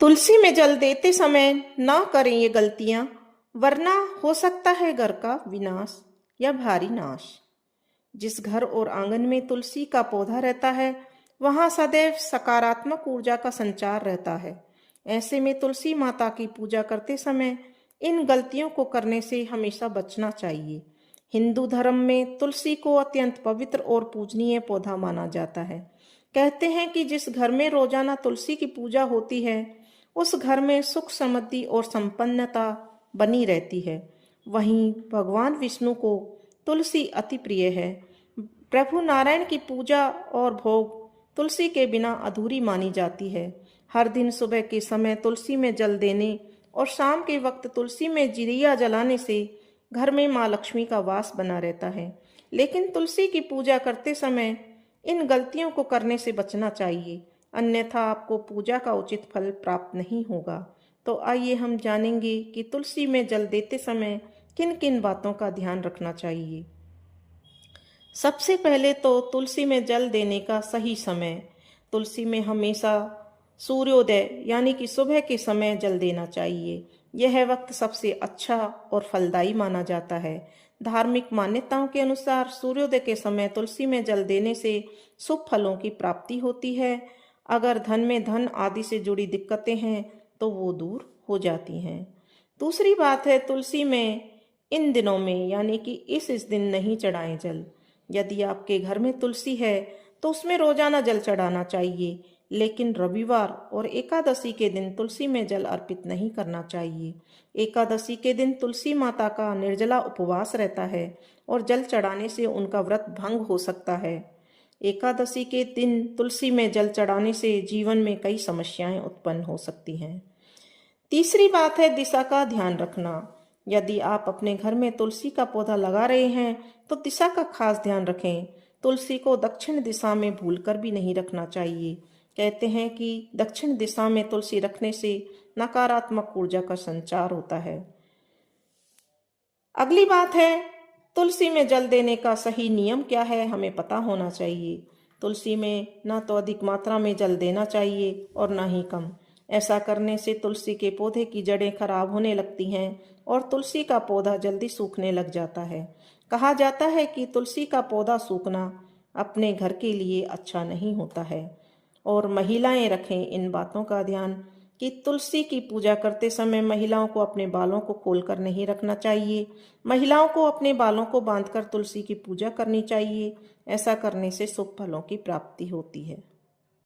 तुलसी में जल देते समय ना करें ये गलतियां, वरना हो सकता है घर का विनाश या भारी नाश। जिस घर और आंगन में तुलसी का पौधा रहता है, वहां सदैव सकारात्मक ऊर्जा का संचार रहता है। ऐसे में तुलसी माता की पूजा करते समय इन गलतियों को करने से हमेशा बचना चाहिए। हिंदू धर्म में तुलसी को अत्यंत पवित्र और पूजनीय पौधा माना जाता है। कहते हैं कि जिस घर में रोजाना तुलसी की पूजा होती है, उस घर में सुख समृद्धि और संपन्नता बनी रहती है। वहीं भगवान विष्णु को तुलसी अति प्रिय है। प्रभु नारायण की पूजा और भोग तुलसी के बिना अधूरी मानी जाती है। हर दिन सुबह के समय तुलसी में जल देने और शाम के वक्त तुलसी में दिया जलाने से घर में माँ लक्ष्मी का वास बना रहता है। लेकिन तुलसी की पूजा करते समय इन गलतियों को करने से बचना चाहिए, अन्यथा आपको पूजा का उचित फल प्राप्त नहीं होगा। तो आइए हम जानेंगे कि तुलसी में जल देते समय किन किन बातों का ध्यान रखना चाहिए। सबसे पहले तो तुलसी में जल देने का सही समय। तुलसी में हमेशा सूर्योदय यानी कि सुबह के समय जल देना चाहिए। यह वक्त सबसे अच्छा और फलदायी माना जाता है। धार्मिक मान्यताओं के अनुसार सूर्योदय के समय तुलसी में जल देने से शुभ फलों की प्राप्ति होती है। अगर धन में धन आदि से जुड़ी दिक्कतें हैं तो वो दूर हो जाती हैं। दूसरी बात है, तुलसी में इन दिनों में यानी कि इस दिन नहीं चढ़ाएं जल। यदि आपके घर में तुलसी है तो उसमें रोजाना जल चढ़ाना चाहिए, लेकिन रविवार और एकादशी के दिन तुलसी में जल अर्पित नहीं करना चाहिए। एकादशी के दिन तुलसी माता का निर्जला उपवास रहता है और जल चढ़ाने से उनका व्रत भंग हो सकता है। एकादशी के दिन तुलसी में जल चढ़ाने से जीवन में कई समस्याएं उत्पन्न हो सकती हैं। तीसरी बात है दिशा का ध्यान रखना। यदि आप अपने घर में तुलसी का पौधा लगा रहे हैं तो दिशा का खास ध्यान रखें। तुलसी को दक्षिण दिशा में भूलकर भी नहीं रखना चाहिए। कहते हैं कि दक्षिण दिशा में तुलसी रखने से नकारात्मक ऊर्जा का संचार होता है। अगली बात है, तुलसी में जल देने का सही नियम क्या है, हमें पता होना चाहिए। तुलसी में ना तो अधिक मात्रा में जल देना चाहिए और ना ही कम। ऐसा करने से तुलसी के पौधे की जड़ें खराब होने लगती हैं और तुलसी का पौधा जल्दी सूखने लग जाता है। कहा जाता है कि तुलसी का पौधा सूखना अपने घर के लिए अच्छा नहीं होता है। और महिलाएं रखें इन बातों का ध्यान कि तुलसी की पूजा करते समय महिलाओं को अपने बालों को खोलकर नहीं रखना चाहिए। महिलाओं को अपने बालों को बांधकर तुलसी की पूजा करनी चाहिए। ऐसा करने से शुभ फलों की प्राप्ति होती है।